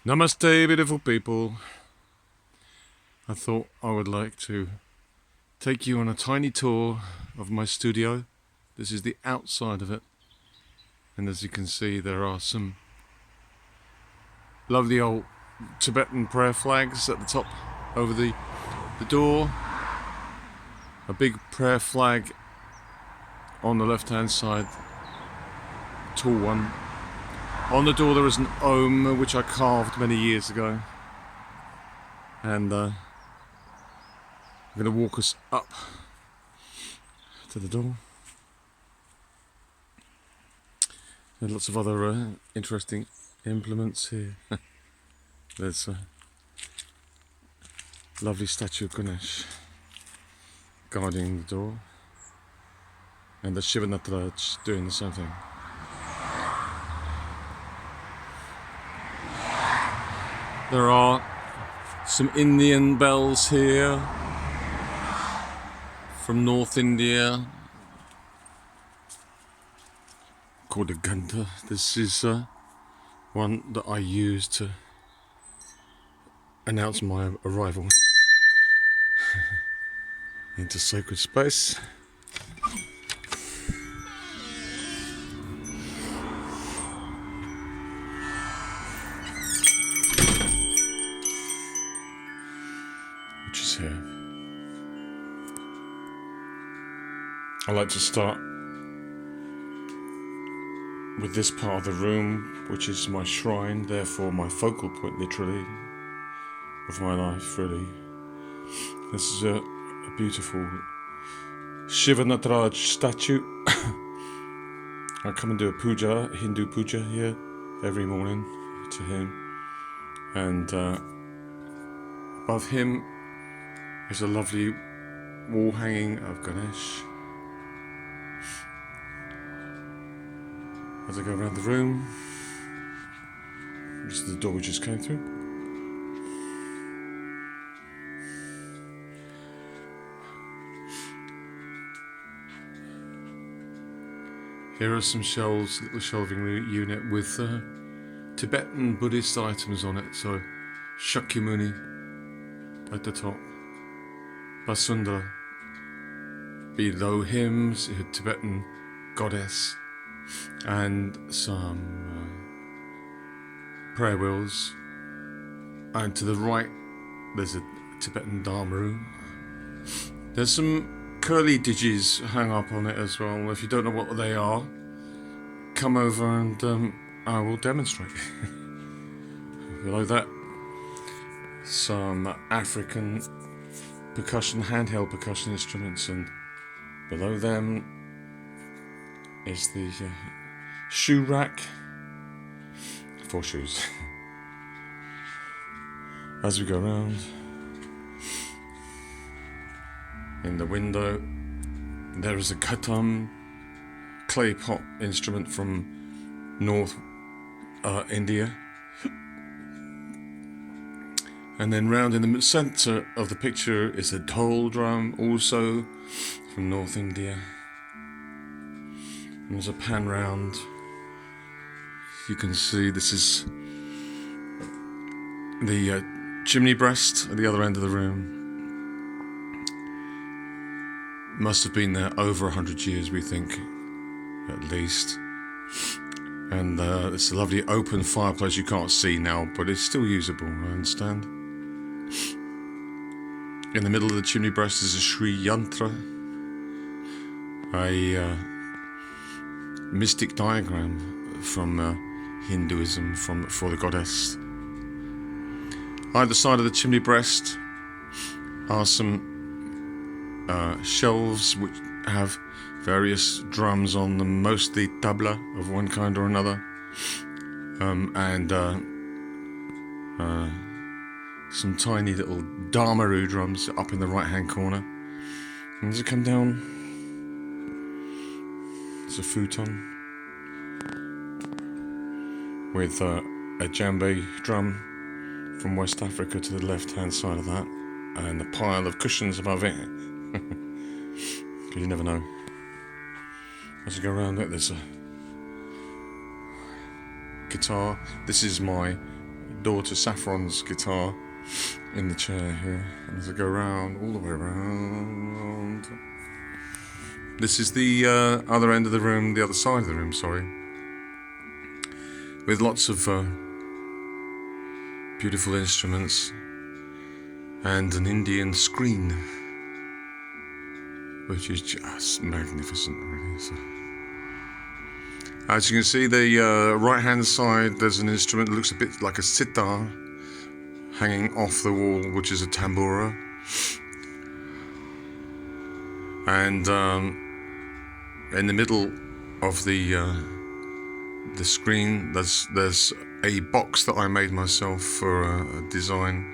Namaste, beautiful people. I thought I would like to take you on a tiny tour of my studio. This is the outside of it, and as you can see, there are some lovely old Tibetan prayer flags at the top over the door. A big prayer flag on the left hand side, tall one. On the door there is an Om, which I carved many years ago, and I'm going to walk us up to the door. And lots of other interesting implements here. There's a lovely statue of Ganesh guarding the door, and the Shiva doing the same thing. There are some Indian bells here from North India called a Ganta. This is one that I use to announce my arrival into sacred space. Which is here. I like to start with this part of the room, which is my shrine, therefore my focal point, literally, of my life, really. This is a beautiful Shiva Nataraj statue. I come and do a puja, Hindu puja here, every morning to him. And above him is a lovely wall hanging of Ganesh. As I go around the room, this is the door we just came through. Here are some shelves, little shelving unit with Tibetan Buddhist items on it. So Shakyamuni at the top, Basundara below him, a Tibetan goddess, and some prayer wheels, and to the right there's a Tibetan Dharma. There's some curly digis hung up on it as well. If you don't know what they are, come over and I will demonstrate. Below that, some African percussion, handheld percussion instruments, and below them is the shoe rack for shoes. As we go around, in the window there is a Ghatam clay pot instrument from North India, and then round in the centre of the picture is a dhol drum, also from North India. And there's a pan round. You can see this is the chimney breast at the other end of the room. Must have been there over 100 years, we think, at least. And it's a lovely open fireplace you can't see now, but it's still usable, I understand. In the middle of the chimney breast is a Sri Yantra, a mystic diagram from Hinduism for the goddess. Either side of the chimney breast are some shelves which have various drums on them, mostly tabla of one kind or another, and some tiny little Dharmaru drums up in the right hand corner. And as you come down, there's a futon with a djembe drum from West Africa to the left hand side of that, and a pile of cushions above it. Because you never know. As you go around it, there's a guitar. This is my door to Saffron's guitar in the chair here. And as I go round, all the way around. This is the other end of the room, the other side of the room, sorry. With lots of beautiful instruments and an Indian screen, which is just magnificent, really. So, as you can see, the right-hand side, there's an instrument that looks a bit like a sitar hanging off the wall, which is a tambura. And in the middle of the screen, there's a box that I made myself for a design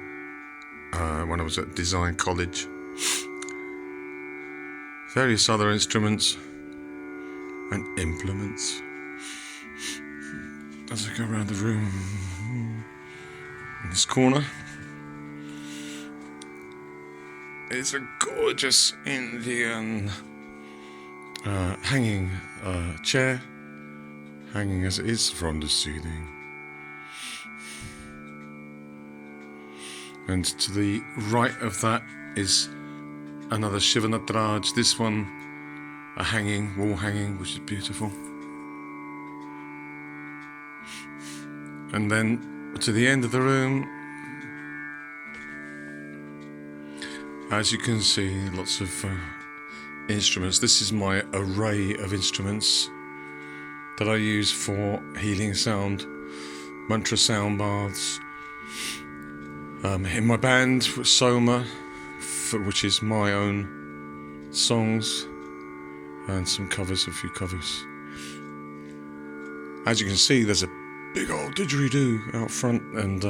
when I was at design college. Various other instruments and implements. As I go around the room, in this corner is a gorgeous Indian hanging chair, hanging as it is from the ceiling. And to the right of that is another Shiva Nataraj, this one a hanging, wall hanging, which is beautiful. And then to the end of the room, as you can see, lots of instruments. This is my array of instruments that I use for healing sound, mantra sound baths. In my band, Soma, which is my own songs, and some covers, a few covers. As you can see, there's a big old didgeridoo out front, and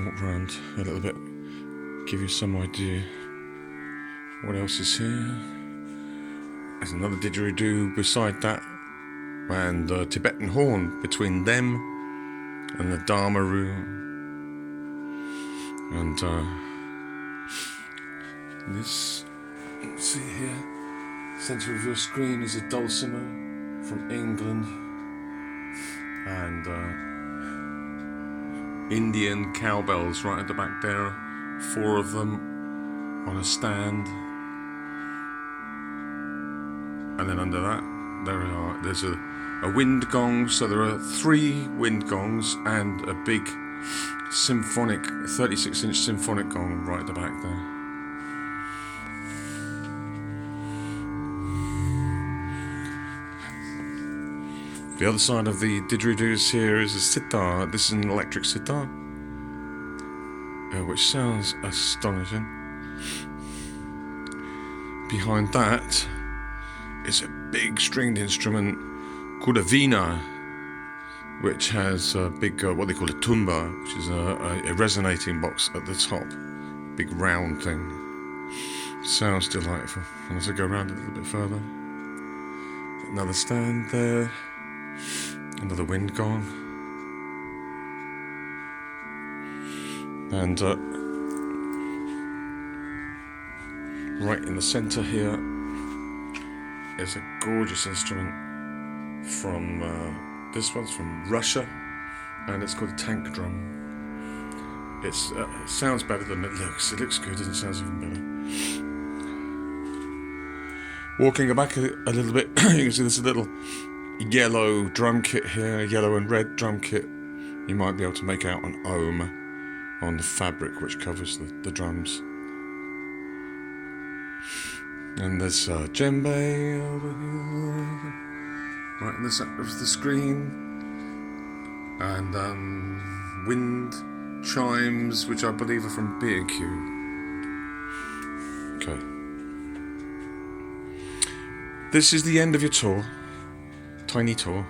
walk around a little bit, give you some idea what else is here. There's another didgeridoo beside that, and a Tibetan horn between them and the Dharma room. And this, let's see here, centre of your screen is a dulcimer from England, and Indian cowbells right at the back there, 4 of them on a stand. And then under that, there's a wind gong, so there are 3 wind gongs and a big symphonic, 36-inch symphonic gong right at the back there. The other side of the didgeridoos here is a sitar. This is an electric sitar, which sounds astonishing. Behind that is a big stringed instrument called a veena, which has a big, what they call a tumba, which is a resonating box at the top, big round thing. Sounds delightful. And as I go around a little bit further, another stand there, another wind gong, and right in the centre here is a gorgeous instrument from this one's from Russia, and it's called a tank drum. It sounds better than it looks. It looks good and it sounds even better. Walking back a little bit, you can see there's a little yellow drum kit here, yellow and red drum kit. You might be able to make out an Om on the fabric which covers the drums. And there's djembe over here, right in the centre of the screen, and wind chimes, which I believe are from B&Q. Okay. This is the end of your tour, tiny tour,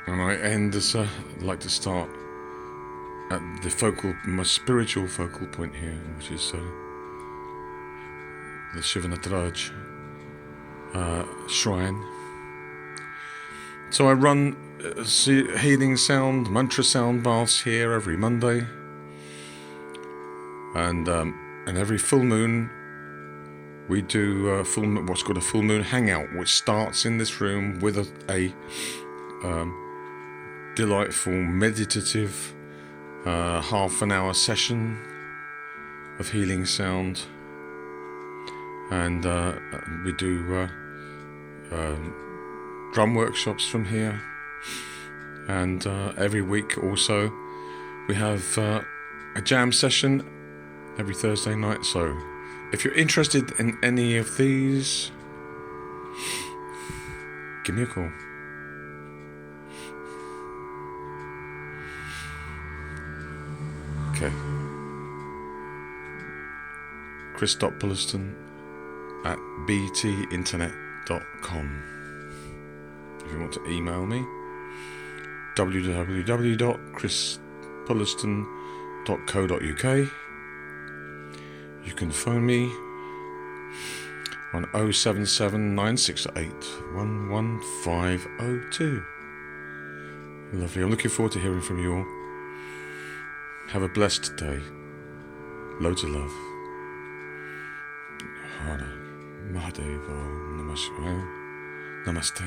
and I end as I like to start at my spiritual focal point here, which is the Shiva Nataraj shrine. So I run healing sound, mantra sound baths here every Monday, and every full moon we do what's called a full moon hangout, which starts in this room with a delightful meditative half an hour session of healing sound, and we do drum workshops from here, and every week also we have a jam session every Thursday night. So if you're interested in any of these, give me a call. Okay. chris.pulliston@btinternet.com. If you want to email me, www.chrispulliston.co.uk. You can phone me on 077 968 11502. Lovely. I'm looking forward to hearing from you all. Have a blessed day. Loads of love. Hara Mahadeva Namaste.